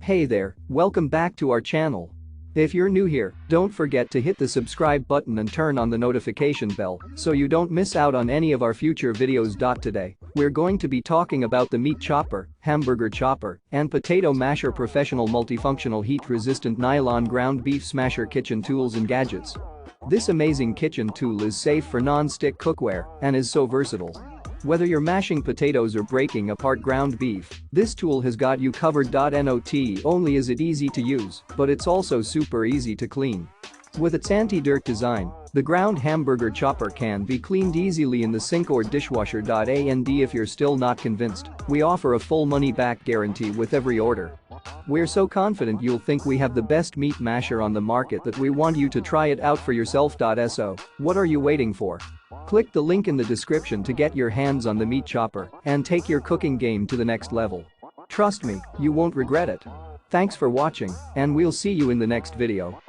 Hey there, welcome back to our channel. If you're new here, don't forget to hit the subscribe button and turn on the notification bell so you don't miss out on any of our future videos. Today, we're going to be talking about the meat chopper, hamburger chopper, and potato masher professional multifunctional heat-resistant nylon ground beef smasher kitchen tools and gadgets. This amazing kitchen tool is safe for non-stick cookware and is so versatile. Whether you're mashing potatoes or breaking apart ground beef, this tool has got you covered. Not only is it easy to use, but it's also super easy to clean. With its anti-dirt design, the ground hamburger chopper can be cleaned easily in the sink or dishwasher. And if you're still not convinced, we offer a full money-back guarantee with every order. We're so confident you'll think we have the best meat masher on the market that we want you to try it out for yourself. So, what are you waiting for? Click the link in the description to get your hands on the meat chopper and take your cooking game to the next level. Trust me, you won't regret it. Thanks for watching, and we'll see you in the next video.